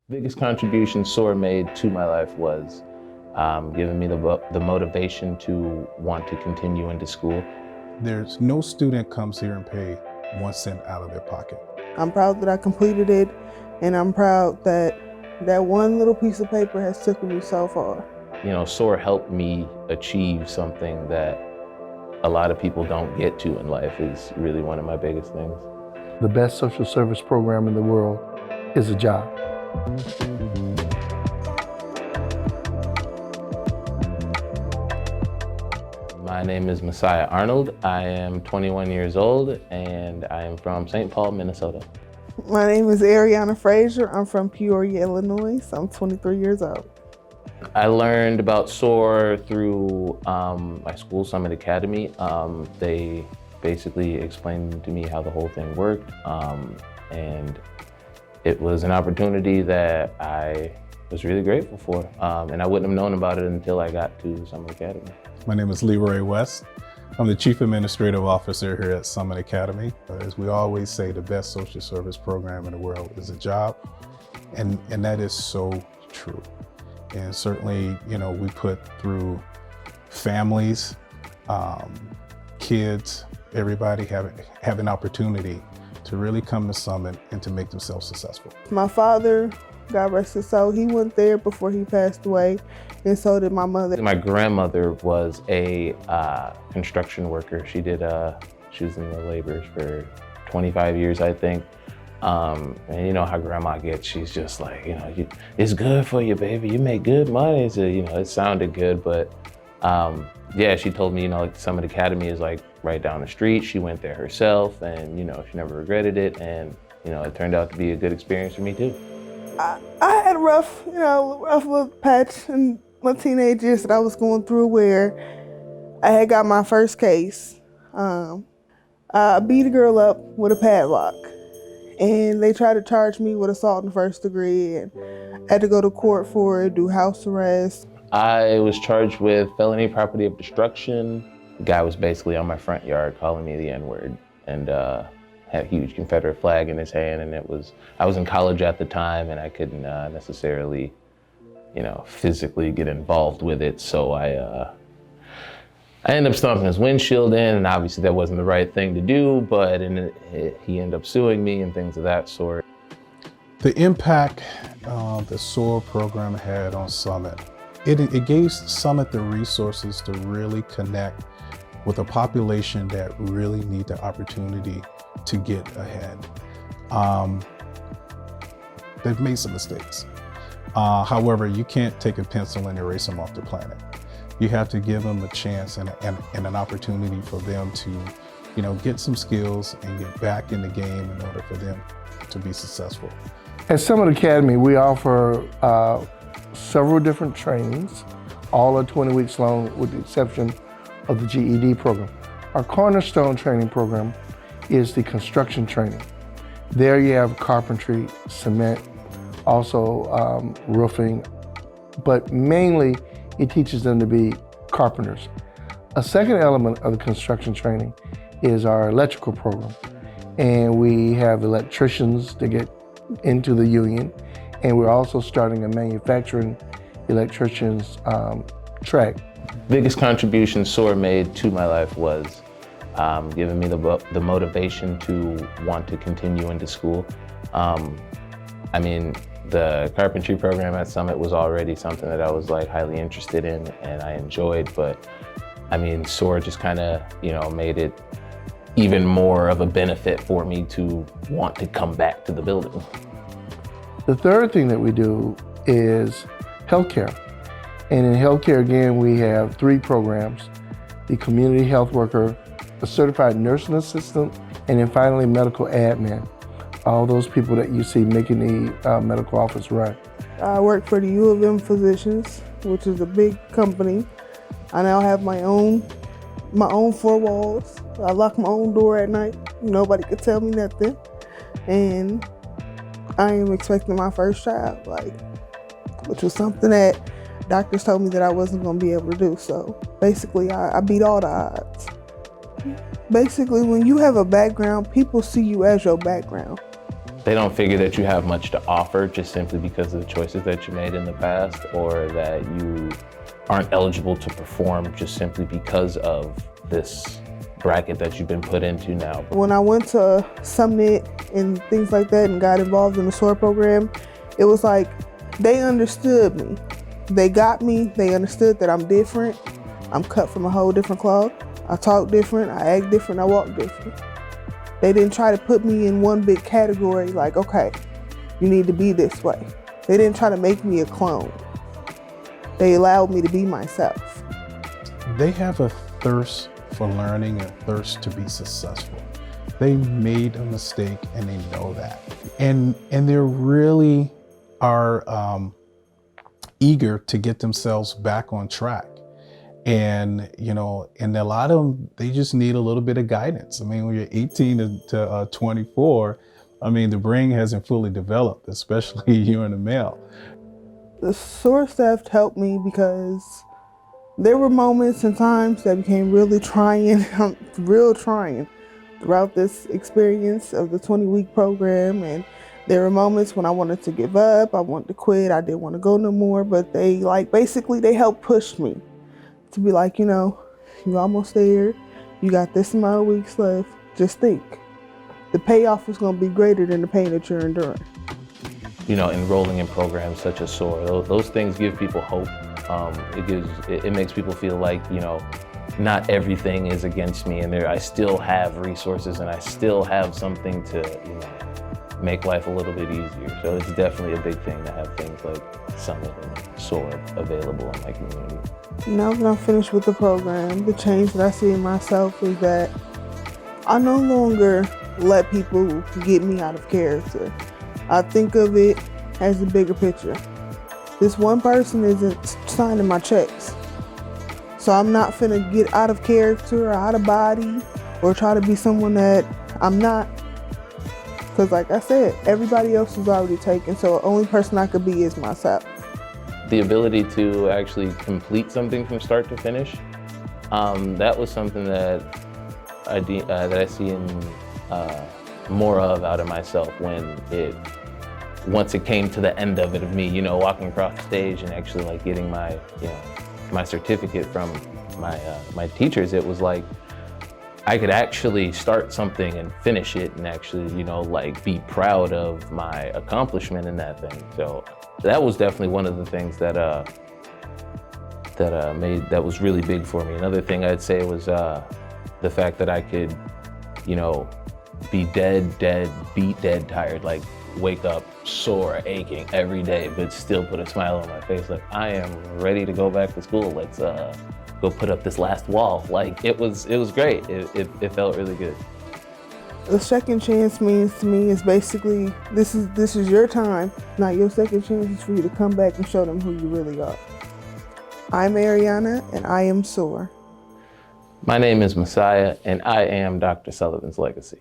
Biggest contribution SOAR made to my life was giving me the motivation to want to continue into school. There's no student comes here and pay 1 cent out of their pocket. I'm proud that I completed it, and I'm proud that that one little piece of paper has taken me so far. You know, SOAR helped me achieve something that a lot of people don't get to in life is really one of my biggest things. The best social service program in the world is a job. My name is Messiah Arnold. I am 21 years old and I am from St. Paul, Minnesota. My name is Ariana Frazier. I'm from Peoria, Illinois. I'm 23 years old. I learned about SOAR through my school, Summit Academy. They basically explained to me how the whole thing worked, and it was an opportunity that I was really grateful for, and I wouldn't have known about it until I got to Summit Academy. My name is Leroy West. I'm the Chief Administrative Officer here at Summit Academy. As we always say, the best social service program in the world is a job, and that is so true. And certainly, you know, we put through families, kids, everybody have an opportunity to really come to Summit and to make themselves successful. My father, God rest his soul, he went there before he passed away, and so did my mother. My grandmother was a construction worker. She was in the labors for 25 years, I think. And you know how grandma gets, she's just like, you know, it's good for you, baby. You make good money. So, you know, it sounded good, but yeah, she told me, you know, like Summit Academy is like right down the street. She went there herself and, you know, she never regretted it. And, you know, it turned out to be a good experience for me too. I had a rough little patch in my teenage years that I was going through where I had got my first case. I beat a girl up with a padlock. And they tried to charge me with assault in the first degree, and I had to go to court for it, do house arrest. I was charged with felony property of destruction. The guy was basically on my front yard calling me the N-word, and had a huge Confederate flag in his hand, and I was in college at the time, and I couldn't necessarily, you know, physically get involved with it, so I ended up stomping his windshield in, and obviously that wasn't the right thing to do, but he ended up suing me and things of that sort. The impact the SOAR program had on Summit, it gave Summit the resources to really connect with a population that really need the opportunity to get ahead. They've made some mistakes. However, you can't take a pencil and erase them off the planet. You have to give them a chance and an opportunity for them to, you know, get some skills and get back in the game in order for them to be successful. At Summit Academy, we offer several different trainings. All are 20 weeks long with the exception of the GED program. Our cornerstone training program is the construction training. There you have carpentry, cement, also roofing, but mainly it teaches them to be carpenters. A second element of the construction training is our electrical program. And we have electricians to get into the union. And we're also starting a manufacturing electricians track. Biggest contribution SOAR made to my life was giving me the motivation to want to continue into school. I mean, the carpentry program at Summit was already something that I was like highly interested in and I enjoyed, but I mean, SOAR just kind of, you know, made it even more of a benefit for me to want to come back to the building. The third thing that we do is healthcare. And in healthcare, again, we have 3 programs: the community health worker, a certified nursing assistant, and then finally medical admin. All those people that you see making the medical office run. I work for the U of M Physicians, which is a big company. I now have my own 4 walls. I lock my own door at night. Nobody could tell me nothing. And I am expecting my first child, which was something that doctors told me that I wasn't gonna be able to do. So basically I beat all the odds. Basically, when you have a background, people see you as your background. they don't figure that you have much to offer just simply because of the choices that you made in the past, or that you aren't eligible to perform just simply because of this bracket that you've been put into now. When I went to Summit and things like that and got involved in the SOAR program, it was like they understood me. They got me, they understood that I'm different. I'm cut from a whole different cloth. I talk different, I act different, I walk different. They didn't try to put me in one big category like, okay, you need to be this way. They didn't try to make me a clone. They allowed me to be myself. They have a thirst for learning, a thirst to be successful. They made a mistake and they know that. And they really are eager to get themselves back on track. And, you know, and a lot of them, they just need a little bit of guidance. I mean, when you're 18 to 24, I mean, the brain hasn't fully developed, especially you and a male. The SOAR staff helped me because there were moments and times that became really trying, real trying throughout this experience of the 20-week program. And there were moments when I wanted to give up, I wanted to quit, I didn't want to go no more, but they basically they helped push me to be like, you know, you're almost there, you got this amount of weeks left, just think. The payoff is going to be greater than the pain that you're enduring. You know, enrolling in programs such as SOAR, those things give people hope. It makes people feel like, you know, not everything is against me, and I still have resources and I still have something to, you know, make life a little bit easier. So it's definitely a big thing to have things like Summit and SOAR available in my community. Now that I'm finished with the program, the change that I see in myself is that I no longer let people get me out of character. I think of it as a bigger picture. This one person isn't signing my checks. So I'm not finna get out of character or out of body or try to be someone that I'm not. Because like I said, everybody else is already taken, so the only person I could be is myself. The ability to actually complete something from start to finish, that was something that I see more of out of myself once it came to the end of it, of me, you know, walking across the stage and actually like getting my, you know, my certificate from my teachers. It was like I could actually start something and finish it and actually, you know, like be proud of my accomplishment in that thing. So that was definitely one of the things that was really big for me. Another thing I'd say was the fact that I could, you know, be beat dead tired, like wake up sore, aching every day, but still put a smile on my face. Like, I am ready to go back to school. Let's go put up this last wall. Like, it was great. It felt really good. The second chance means to me is basically, this is your time, not your second chance. It's for you to come back and show them who you really are. I'm Ariana, and I am SOAR. My name is Messiah, and I am Dr. Sullivan's legacy.